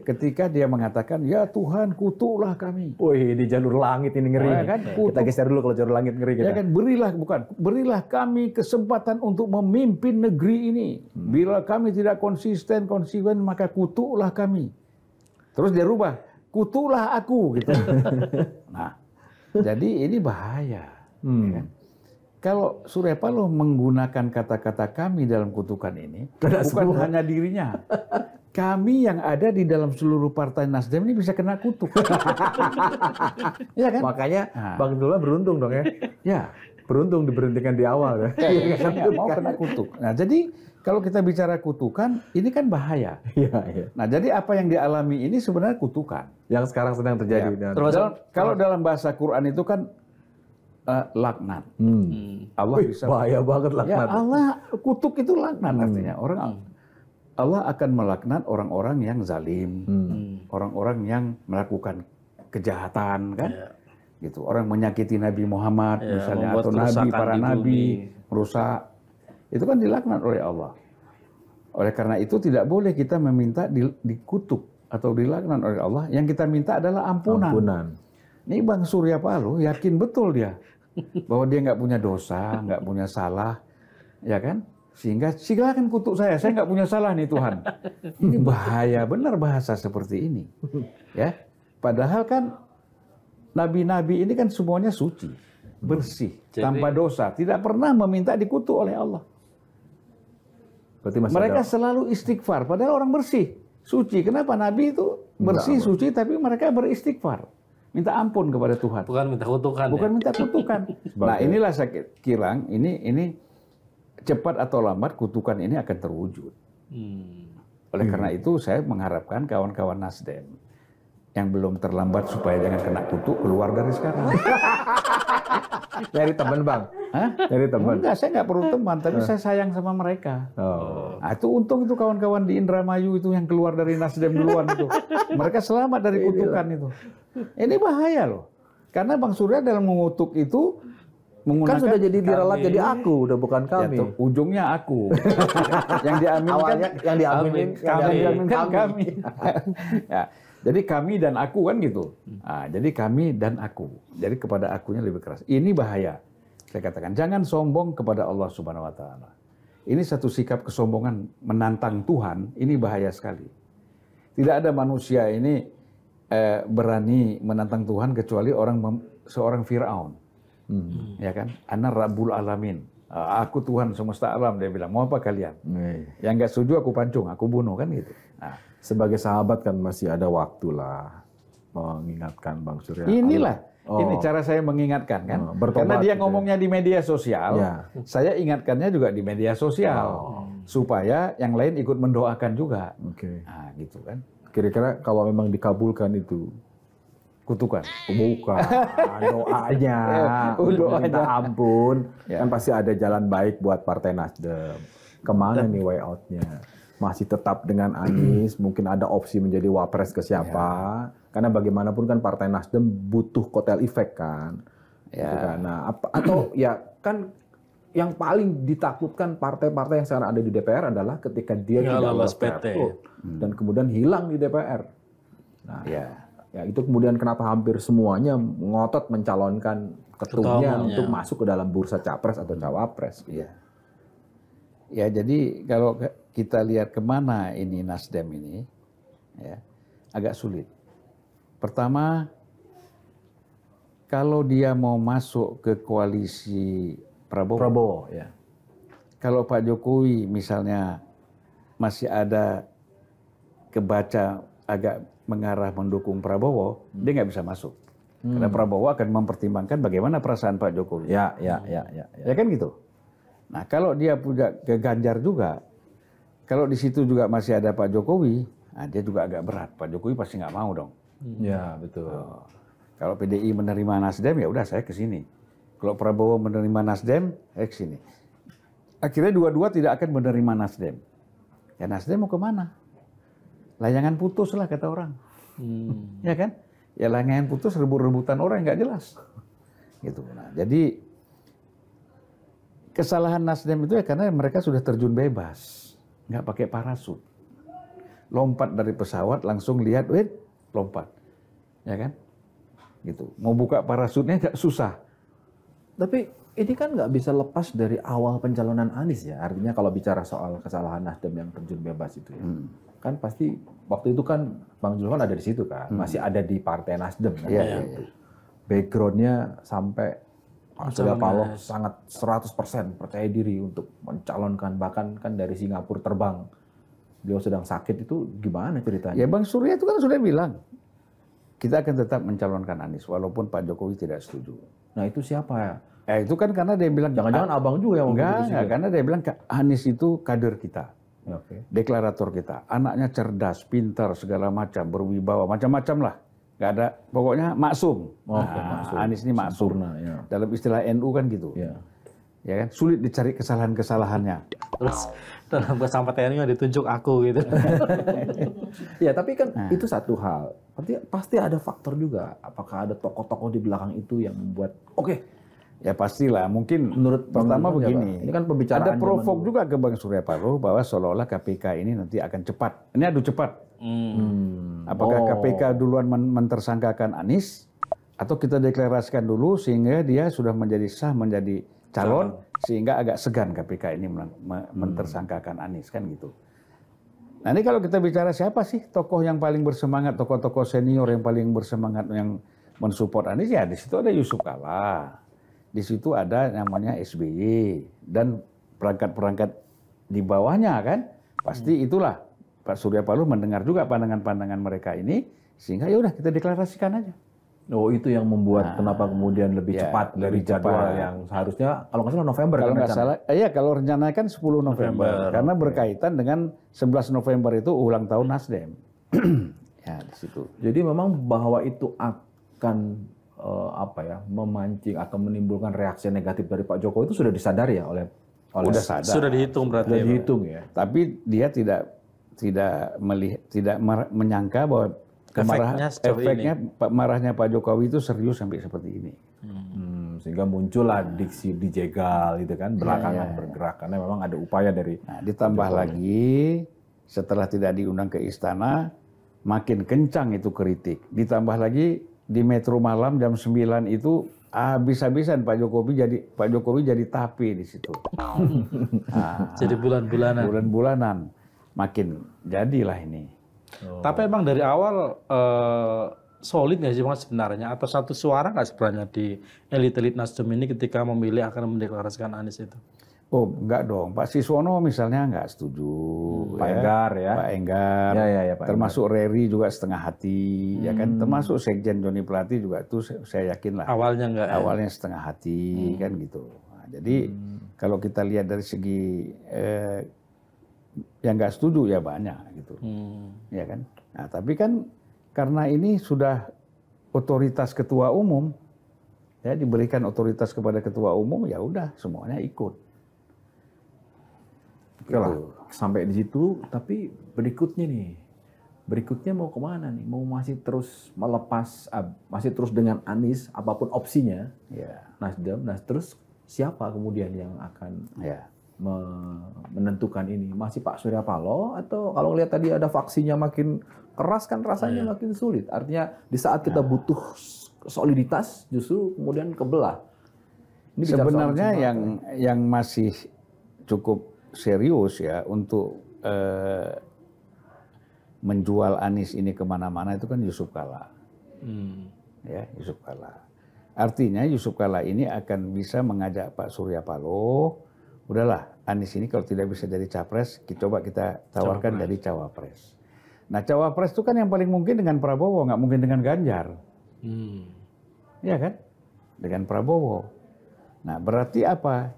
S1: ketika dia mengatakan, ya Tuhan kutuklah kami.
S2: Wih, di jalur langit ini ngeri.
S1: Kan,
S2: kita geser dulu kalau jalur langit ngeri kita.
S1: Ya kan, berilah kami kesempatan untuk memimpin negeri ini. Bila kami tidak konsekuen, maka kutuklah kami. Terus dia rubah, kutuklah aku gitu. Nah, jadi ini bahaya. Kan? Kalau Surya Paloh menggunakan kata-kata kami dalam kutukan ini, bukan hanya dirinya. Kami yang ada di dalam seluruh Partai Nasdem ini bisa kena kutuk. Ya kan?
S2: Makanya Bang Dula beruntung dong ya.
S1: Ya.
S2: Beruntung diberhentikan di awal.
S1: Ya, mau kena kutuk. Nah, jadi kalau kita bicara kutukan, ini kan bahaya.
S2: Iya.
S1: Nah, jadi apa yang dialami ini sebenarnya kutukan.
S2: Yang sekarang sedang terjadi.
S1: Ya. Kalau dalam bahasa Quran itu kan laknat. Allah bisa
S2: bahaya banget laknat.
S1: Ya, Allah kutuk itu laknat artinya. Allah akan melaknat orang-orang yang zalim, orang-orang yang melakukan kejahatan kan, gitu. Orang menyakiti Nabi Muhammad misalnya atau Nabi, para Nabi, merusak, itu kan dilaknat oleh Allah. Oleh karena itu tidak boleh kita meminta dikutuk atau dilaknat oleh Allah. Yang kita minta adalah ampunan. Ini Bang Surya Paloh yakin betul dia bahwa dia nggak punya dosa, nggak punya salah, ya kan? Sehingga silakan kutuk saya nggak punya salah nih Tuhan. Ini bahaya benar bahasa seperti ini, ya. Padahal kan nabi-nabi ini kan semuanya suci, bersih, tanpa dosa, tidak pernah meminta dikutuk oleh Allah. Berarti mereka selalu istighfar, padahal orang bersih, suci. Kenapa nabi itu bersih, suci, tapi mereka beristighfar? Minta ampun kepada Tuhan.
S3: Bukan minta kutukan.
S1: Bukan minta kutukan. Nah inilah saya kira ini cepat atau lambat kutukan ini akan terwujud. Oleh karena itu saya mengharapkan kawan-kawan Nasdem yang belum terlambat supaya jangan kena kutuk keluar dari sekarang.
S2: Nyari teman Bang?
S1: Hah?
S2: Nyari teman?
S1: Enggak, saya nggak perlu teman, tapi saya sayang sama mereka. Nah, itu untung itu kawan-kawan di Indramayu itu yang keluar dari Nasdem duluan itu. Mereka selamat dari kutukan itu. Ini bahaya loh. Karena Bang Surya dalam mengutuk itu menggunakan
S2: kan sudah jadi diralat jadi aku, udah bukan kami.
S1: Ya, ujungnya aku. Yang diaminkan
S2: awalnya yang diaminkan
S1: kami. Ya, jadi kami dan aku kan gitu. Nah, jadi kami dan aku. Jadi kepada akunya lebih keras. Ini bahaya. Saya katakan jangan sombong kepada Allah Subhanahu wa taala. Ini satu sikap kesombongan menantang Tuhan, ini bahaya sekali. Tidak ada manusia ini berani menantang Tuhan kecuali seorang Firaun. Ya kan? Ana Rabbul Alamin. Aku Tuhan semesta alam, dia bilang. Mau apa kalian? Yang nggak setuju aku pancung, aku bunuh kan gitu. Nah,
S2: sebagai sahabat kan masih ada waktu lah mengingatkan Bang Surya.
S1: Inilah, ini cara saya mengingatkan kan. Karena dia ngomongnya di media sosial, saya ingatkannya juga di media sosial. Supaya yang lain ikut mendoakan juga. Nah, gitu kan.
S2: Kira-kira kalau memang dikabulkan itu
S1: kutukan?
S2: Bukan, doanya, minta ampun, kan pasti ada jalan baik buat Partai Nasdem. Kemana nih way out-nya? Masih tetap dengan Anies, mungkin ada opsi menjadi wapres ke siapa? Karena bagaimanapun kan Partai Nasdem butuh kotel efek kan. Gitu kan. Nah, atau ya kan yang paling ditakutkan partai-partai yang sekarang ada di DPR adalah ketika dia tidak lolos PT dan kemudian hilang di DPR. Nah, ya itu kemudian kenapa hampir semuanya ngotot mencalonkan ketumnya untuk masuk ke dalam bursa capres atau cawapres.
S1: Ya, jadi kalau kita lihat kemana ini Nasdem ini, ya agak sulit. Pertama, kalau dia mau masuk ke koalisi Prabowo,
S2: ya.
S1: Kalau Pak Jokowi misalnya masih ada kebaca agak mengarah mendukung Prabowo, dia nggak bisa masuk. Karena Prabowo akan mempertimbangkan bagaimana perasaan Pak Jokowi.
S2: Ya
S1: kan gitu. Nah kalau dia punya ke Ganjar juga, kalau di situ juga masih ada Pak Jokowi, nah dia juga agak berat. Pak Jokowi pasti nggak mau dong.
S2: Ya betul.
S1: Kalau PDI menerima Nasdem ya udah saya ke sini. Kalau Prabowo menerima Nasdem, saya ke sini. Akhirnya dua-dua tidak akan menerima Nasdem. Ya Nasdem mau kemana? Layangan putus lah kata orang. Ya kan? Ya layangan putus rebut-rebutan orang nggak jelas. Gitu. Nah, jadi kesalahan Nasdem itu ya karena mereka sudah terjun bebas. Nggak pakai parasut. Lompat dari pesawat langsung lihat, lompat. Ya kan? Gitu. Mau buka parasutnya nggak susah.
S2: Tapi ini kan nggak bisa lepas dari awal pencalonan Anies ya. Artinya kalau bicara soal kesalahan Nasdem yang terjun bebas itu ya. Kan pasti waktu itu kan Bang Zulfan ada di situ kan. Masih ada di Partai Nasdem kan.
S1: Iya.
S2: Backgroundnya sampai Pak Surya Paloh sangat 100% percaya diri untuk mencalonkan. Bahkan kan dari Singapura terbang. Beliau sedang sakit itu gimana ceritanya?
S1: Ya Bang Surya itu kan sudah bilang. Kita akan tetap mencalonkan Anies walaupun Pak Jokowi tidak setuju.
S2: Nah itu siapa ya?
S1: Itu kan karena dia bilang
S2: jangan-jangan abang juga yang
S1: enggak, karena dia bilang Anies itu kader kita, deklarator kita, anaknya cerdas, pintar, segala macam, berwibawa, macam-macam lah, nggak ada, pokoknya maksum.
S2: Maksum.
S1: Anies ini maksum.
S2: Sempurna, ya.
S1: Dalam istilah NU kan gitu, ya kan, sulit dicari kesalahan-kesalahannya.
S3: Terus dalam kesampaiannya ditunjuk aku gitu.
S2: Ya tapi kan itu satu hal. Pasti ada faktor juga. Apakah ada tokoh-tokoh di belakang itu yang membuat
S1: Ya pastilah, mungkin
S2: menurut
S1: pertama begini,
S2: ini kan pembicaraan
S1: ada provok juga ke Bang Surya Paloh bahwa seolah-olah KPK ini nanti akan cepat. Ini adu cepat. Apakah KPK duluan mentersangkakan Anies atau kita deklarasikan dulu sehingga dia sudah menjadi sah menjadi calon sehingga agak segan KPK ini mentersangkakan Anies kan gitu. Nah ini kalau kita bicara siapa sih tokoh yang paling bersemangat, tokoh-tokoh senior yang paling bersemangat yang mensupport Anies, ya di situ ada Yusuf Kalla. Di situ ada namanya SBY dan perangkat-perangkat di bawahnya kan. Pasti itulah Pak Surya Paloh mendengar juga pandangan-pandangan mereka ini sehingga ya udah kita deklarasikan aja.
S2: Oh itu yang membuat kenapa kemudian lebih cepat dari jadwal yang seharusnya kalau nggak salah November.
S1: Kalau nggak salah, kalau rencana kan 10 November. Karena berkaitan dengan 11 November itu ulang tahun Nasdem. Ya di situ.
S2: Jadi memang bahwa itu akan memancing, akan menimbulkan reaksi negatif dari Pak Jokowi itu sudah disadari ya oleh
S3: sudah dihitung berarti.
S2: Sudah dihitung ya.
S1: Tapi dia tidak menyangka bahwa efeknya marahnya Pak Jokowi itu serius sampai seperti ini.
S2: Sehingga muncullah diksi dijegal itu kan belakangan bergerak karena memang ada upaya dari.
S1: Nah, ditambah lagi setelah tidak diundang ke istana makin kencang itu kritik. Ditambah lagi di Metro Malam jam 9 itu habis-habisan Pak Jokowi jadi tapi di situ.
S3: Jadi
S1: bulan-bulanan makin jadilah ini.
S3: Tapi emang dari awal solid nggak sih Bang sebenarnya atau satu suara nggak sebenarnya di elit-elit Nasdem ini ketika memilih akan mendeklarasikan Anies itu?
S1: Oh enggak dong, Pak Siswono misalnya enggak setuju.
S2: Pak Enggar ya.
S1: Pak Enggar,
S2: Pak
S1: termasuk Reri juga setengah hati, ya kan. Termasuk Sekjen Joni Plate juga itu saya yakin lah.
S3: Awalnya enggak.
S1: Awalnya setengah hati kan gitu. Nah, jadi kalau kita lihat dari segi yang enggak setuju ya banyak gitu, ya kan. Nah tapi kan karena ini sudah otoritas ketua umum, ya diberikan otoritas kepada ketua umum ya udah semuanya ikut.
S2: Oke lah, sampai di situ, tapi berikutnya mau kemana nih? Mau masih terus melepas, masih terus dengan Anies, apapun opsinya, Nasdem, terus siapa kemudian yang akan menentukan ini? Masih Pak Surya Paloh atau kalau lihat tadi ada faksinya makin keras kan rasanya makin sulit. Artinya di saat kita butuh soliditas justru kemudian kebelah.
S1: Ini sebenarnya yang masih cukup serius ya untuk menjual Anies ini kemana-mana itu kan Yusuf Kalla. Ya, Yusuf Kalla. Artinya Yusuf Kalla ini akan bisa mengajak Pak Surya Paloh, udahlah Anies ini kalau tidak bisa jadi capres, coba kita tawarkan jadi cawapres. Nah, cawapres itu kan yang paling mungkin dengan Prabowo, nggak mungkin dengan Ganjar. Iya kan? Dengan Prabowo. Nah, berarti apa?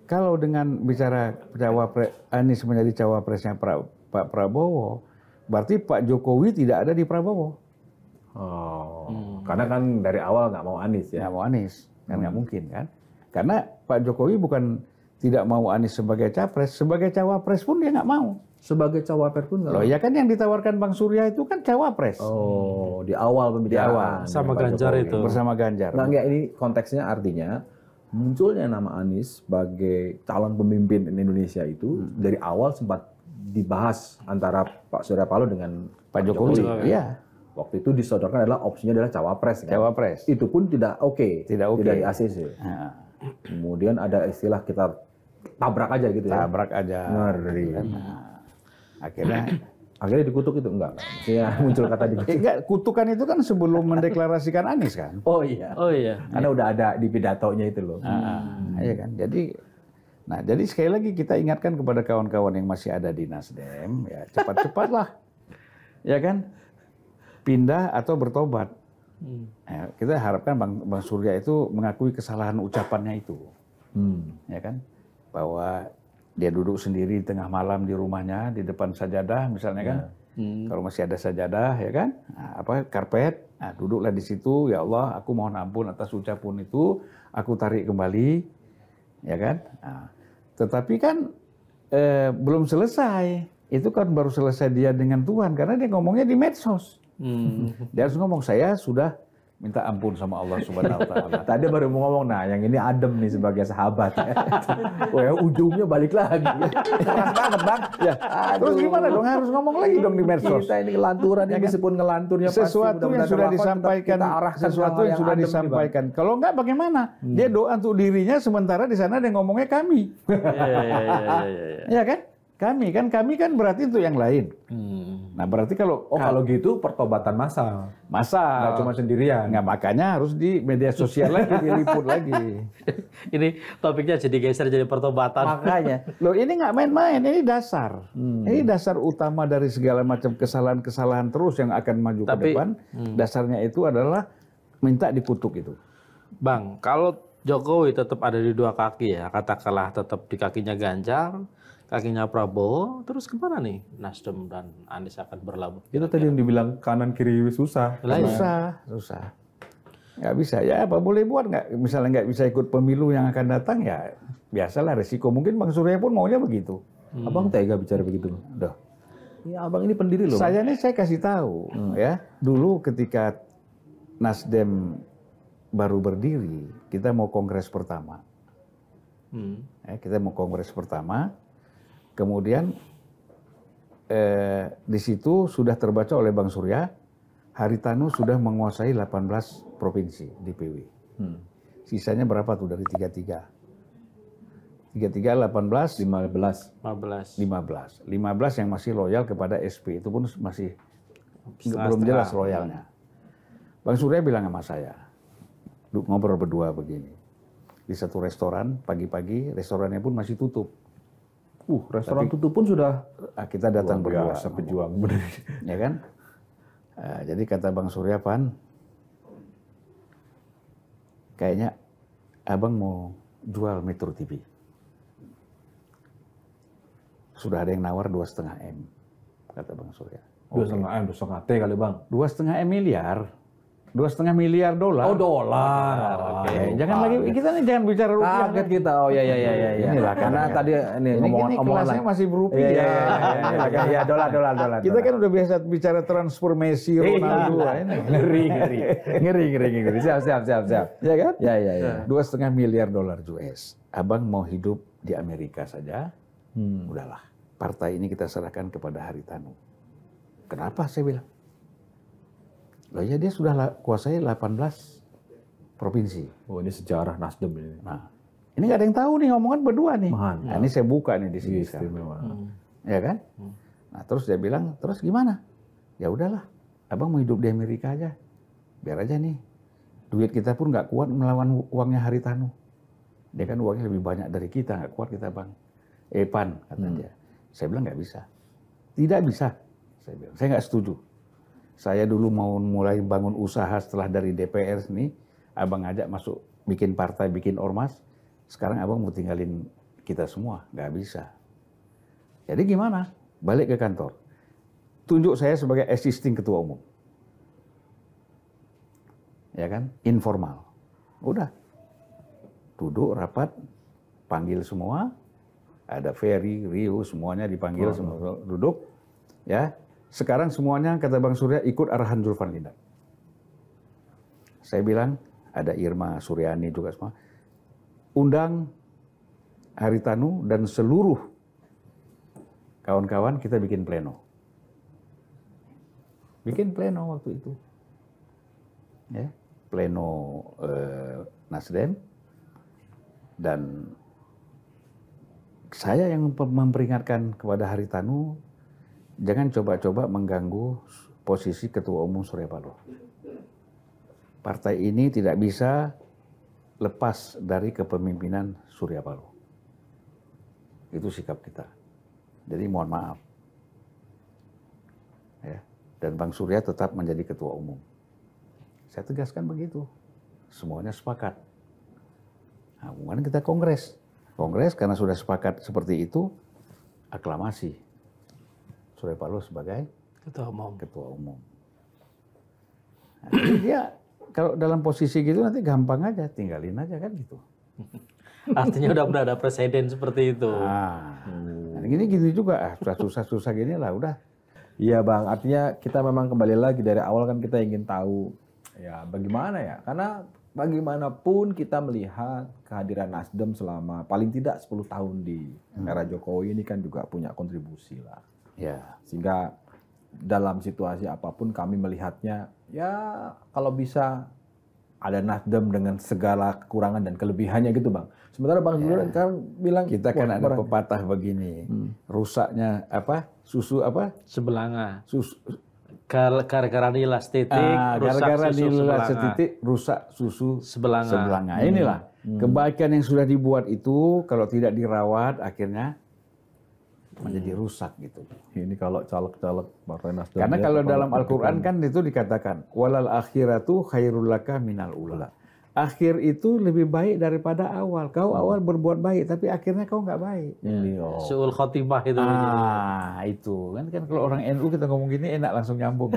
S1: Kalau dengan bicara cawapres, Anies menjadi cawapresnya Pak Prabowo, berarti Pak Jokowi tidak ada di Prabowo.
S2: Karena kan dari awal nggak mau Anies ya.
S1: Nggak mau Anies, kan nggak mungkin kan? Karena Pak Jokowi bukan tidak mau Anies sebagai capres, sebagai cawapres pun dia nggak mau.
S2: Sebagai cawapres pun nggak
S1: Loh
S2: mau.
S1: ya kan yang ditawarkan Bang Surya itu kan cawapres.
S2: Di awal pembicaraan.
S3: Sama
S2: Pak
S3: Ganjar
S2: Jokowi.
S3: itu.
S1: Bersama Ganjar.
S2: Nggak, ini konteksnya artinya munculnya nama Anies sebagai calon pemimpin Indonesia itu dari awal sempat dibahas antara Pak Surya Paloh dengan
S1: Pak Jokowi. Iya.
S2: Waktu itu disodorkan adalah opsinya adalah cawapres. Kan?
S1: Cawapres.
S2: Itu pun tidak oke.
S1: Tidak oke.
S2: Tidak di ACC.
S1: Nah,
S2: Kemudian ada istilah kita tabrak aja gitu ya.
S1: tabrak aja.
S2: Ngeri.
S1: Nah,
S2: akhirnya dikutuk itu enggak. Maksudnya muncul kata dikutuk.
S1: enggak, kutukan itu kan sebelum mendeklarasikan Anies kan.
S2: Oh iya. Karena udah ada di pidatonya itu loh.
S1: Iya kan. Jadi sekali lagi kita ingatkan kepada kawan-kawan yang masih ada di Nasdem, ya cepat-cepatlah, ya kan, pindah atau bertobat. Ya, kita harapkan Bang Surya itu mengakui kesalahan ucapannya itu, ya kan, bahwa dia duduk sendiri di tengah malam di rumahnya di depan sajadah misalnya kan, kalau masih ada sajadah ya kan, karpet, duduklah di situ, ya Allah, aku mohon ampun atas ucapan itu, aku tarik kembali, ya kan. Nah, tetapi kan belum selesai, itu kan baru selesai dia dengan Tuhan karena dia ngomongnya di medsos. Dia harus ngomong, saya sudah minta ampun sama Allah Subhanahu wa taala.
S2: Tadi baru mau ngomong, nah yang ini adem nih sebagai sahabat. Ujungnya balik lagi.
S1: Keras banget Bang. Ya. Terus gimana dong, harus ngomong lagi dong di medsos.
S2: Kita ini kelanturan ya, meskipun ngelanturnya
S1: sesuatu yang sudah disampaikan, sesuatu yang sudah disampaikan. Kalau enggak bagaimana? Dia doa untuk dirinya sementara di sana dia ngomongnya kami. Iya kan? Kami kan berarti untuk yang lain. Nah berarti kalau
S2: gitu pertobatan massal. Nggak cuma sendirian.
S1: Nggak, makanya harus di media sosial lagi diliput lagi.
S3: Ini topiknya jadi geser jadi pertobatan.
S1: Makanya, loh ini nggak main-main, ini dasar. Ini dasar utama dari segala macam kesalahan-kesalahan terus yang akan maju ke depan. Dasarnya itu adalah minta dikutuk itu.
S3: Bang, kalau Jokowi tetap ada di dua kaki ya, katakanlah tetap di kakinya Ganjar, kakinya Prabowo, terus kemana nih Nasdem dan Anies akan berlabuh?
S2: Itu tadi yang dibilang kanan kiri susah.
S1: Susah. Nggak bisa, ya apa boleh buat nggak? Misalnya nggak bisa ikut pemilu yang akan datang, ya biasalah resiko. Mungkin Bang Surya pun maunya begitu.
S2: Abang tega bicara begitu?
S1: Duh.
S2: Ya abang ini pendiri loh.
S1: Saya kasih tahu, ya. Dulu ketika Nasdem baru berdiri, kita mau kongres pertama. Kita mau kongres pertama. Kemudian di situ sudah terbaca oleh Bang Surya, Haritanu sudah menguasai 18 provinsi DPW. Sisanya berapa tuh dari 33? 33, 18, 15 yang masih loyal kepada SP, itu pun masih belum jelas loyalnya. Bang Surya bilang sama saya, ngobrol berdua begini, di satu restoran pagi-pagi, restorannya pun masih tutup.
S2: Restoran tutup pun sudah
S1: kita datang berdua,
S2: pejuang bener.
S1: Ya kan? Jadi kata Bang Surya, Pan, kayaknya abang mau jual Metro TV. Sudah ada yang nawar 2,5 M, kata Bang Surya.
S2: 2,5 M, 2,5 T kali Bang.
S1: 2,5 M miliar. $2,5 miliar.
S2: Oh dolar.
S1: Oke. Jangan lagi, kita nih jangan bicara rupiah.
S2: Kaget kita. Oh iya.
S1: Inilah
S2: karena tadi ini
S1: omongan kelasnya masih berupiah.
S2: Iya, dolar.
S1: Kita kan udah biasa bicara transfer Messi, Ronaldo. Ngeri.
S2: Siap.
S1: Ya kan?
S2: Ya.
S1: $2,5 miliar US. Abang mau hidup di Amerika saja. Udahlah. Partai ini kita serahkan kepada Haritanu. Kenapa saya bilang? Loh ya, dia sudah kuasai 18 provinsi.
S2: Oh ini sejarah Nasdem ini.
S1: Nah, ini nggak ada yang tahu nih, ngomongan berdua nih.
S2: Nah,
S1: ini saya buka nih di sini sekarang. Ya kan? Nah, terus dia bilang, terus gimana? Ya udahlah, abang mau hidup di Amerika aja. Biar aja nih, duit kita pun nggak kuat melawan uangnya Haritanu. Dia kan uangnya lebih banyak dari kita, nggak kuat kita Bang. Pan, kata dia. Saya bilang nggak bisa. Tidak bisa. Saya bilang, saya nggak setuju. Saya dulu mau mulai bangun usaha setelah dari DPR sini, abang ajak masuk bikin partai, bikin ormas. Sekarang abang mau tinggalin kita semua, nggak bisa. Jadi gimana? Balik ke kantor. Tunjuk saya sebagai existing ketua umum. Ya kan? Informal. Udah. Duduk rapat, panggil semua. Ada Ferry, Rio, semuanya dipanggil, semua duduk. Ya. Sekarang semuanya, kata Bang Surya, ikut arahan Zulfan Lindat. Saya bilang, ada Irma, Suryani juga semua. Undang Haritanu dan seluruh kawan-kawan kita bikin pleno. Bikin pleno waktu itu. Ya, pleno Nasdem. Dan saya yang memperingatkan kepada Haritanu, jangan coba-coba mengganggu posisi Ketua Umum Surya Paloh. Partai ini tidak bisa lepas dari kepemimpinan Surya Paloh. Itu sikap kita. Jadi mohon maaf. Ya. Dan Bang Surya tetap menjadi Ketua Umum. Saya tegaskan begitu. Semuanya sepakat. Nah, kemudian kita kongres. Kongres karena sudah sepakat seperti itu, aklamasi. Surya Paloh sebagai Ketua Umum. Nah, jadi dia kalau dalam posisi gitu nanti gampang aja, tinggalin aja kan gitu.
S3: Artinya udah ada presiden seperti itu.
S1: Nah, gini gitu juga, susah-susah gini lah udah.
S2: Iya Bang, artinya kita memang kembali lagi dari awal kan kita ingin tahu ya bagaimana ya, karena bagaimanapun kita melihat kehadiran Nasdem selama paling tidak 10 tahun di era Jokowi ini kan juga punya kontribusi lah.
S1: Ya.
S2: Sehingga dalam situasi apapun kami melihatnya ya kalau bisa ada Nasdem dengan segala kekurangan dan kelebihannya gitu Bang. Sementara Bang Zulfan kan bilang
S1: kita kan ada pepatah begini, rusaknya apa susu apa
S3: sebelanga.
S1: Susu
S3: Gara-gara nilas titik,
S1: gara-gara nilas titik rusak susu sebelanga. Inilah kebaikan yang sudah dibuat itu kalau tidak dirawat akhirnya menjadi rusak gitu.
S2: Ini kalau caleg-caleg Partai Nasdem.
S1: Karena kalau dalam Al-Quran kan itu dikatakan walal akhiratu khairul laka minal ula. Akhir itu lebih baik daripada awal. Kau awal berbuat baik tapi akhirnya kau nggak baik.
S3: Su'ul khotimah itu.
S1: Itu kan kalau orang NU kita ngomong gini enak langsung nyambung.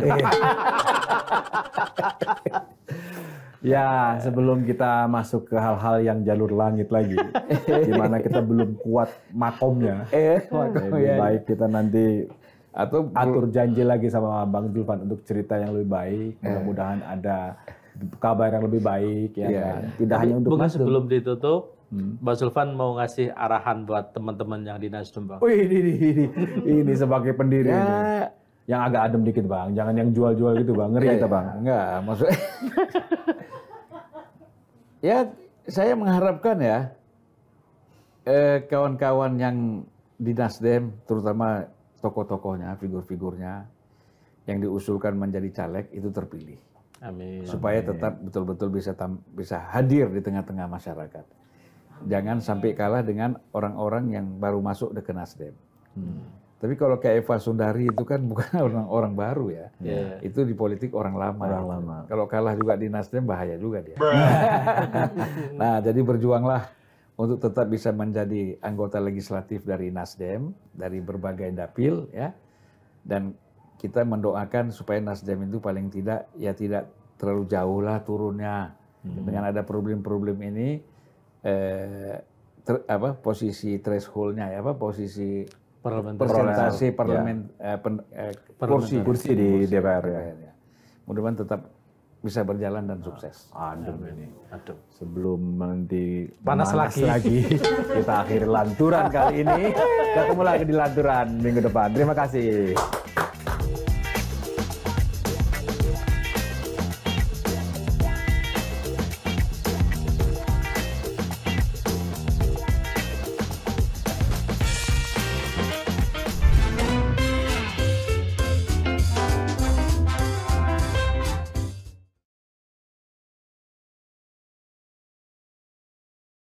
S2: Ya, sebelum kita masuk ke hal-hal yang jalur langit lagi, di mana kita belum kuat makomnya, lebih baik kita nanti atau atur janji lagi sama Bang Zulfan untuk cerita yang lebih baik. Mudah-mudahan ada kabar yang lebih baik, ya kan? Tidak hanya untuk
S3: Nasdem. Sebelum ditutup, Bang Zulfan mau ngasih arahan buat teman-teman yang di Nasdem, Bang.
S2: Ini sebagai pendiri ini. Yang agak adem dikit Bang, jangan yang jual-jual gitu Bang, ngeri kita Bang.
S1: Enggak, maksudnya ya saya mengharapkan ya kawan-kawan yang di Nasdem, terutama tokoh-tokohnya, figur-figurnya yang diusulkan menjadi caleg itu terpilih.
S3: Amin.
S1: Supaya tetap betul-betul bisa hadir di tengah-tengah masyarakat. Jangan sampai kalah dengan orang-orang yang baru masuk ke Nasdem. Tapi kalau kayak Eva Sundari itu kan bukan orang-orang baru ya. Itu di politik orang lama. Kalau kalah juga di Nasdem bahaya juga dia. Nah, jadi berjuanglah untuk tetap bisa menjadi anggota legislatif dari Nasdem, dari berbagai dapil ya. Dan kita mendoakan supaya Nasdem itu paling tidak ya tidak terlalu jauh lah turunnya. Dengan ada problem-problem ini posisi threshold-nya ya posisi persentase parlemen kursi di DPR ya. Mudah-mudahan tetap bisa berjalan dan sukses.
S2: Adem ini. Adem. Sebelum nanti
S3: panas lagi.
S2: Kita akhiri lanturan kali ini. Ketemu lagi di lanturan minggu depan. Terima kasih.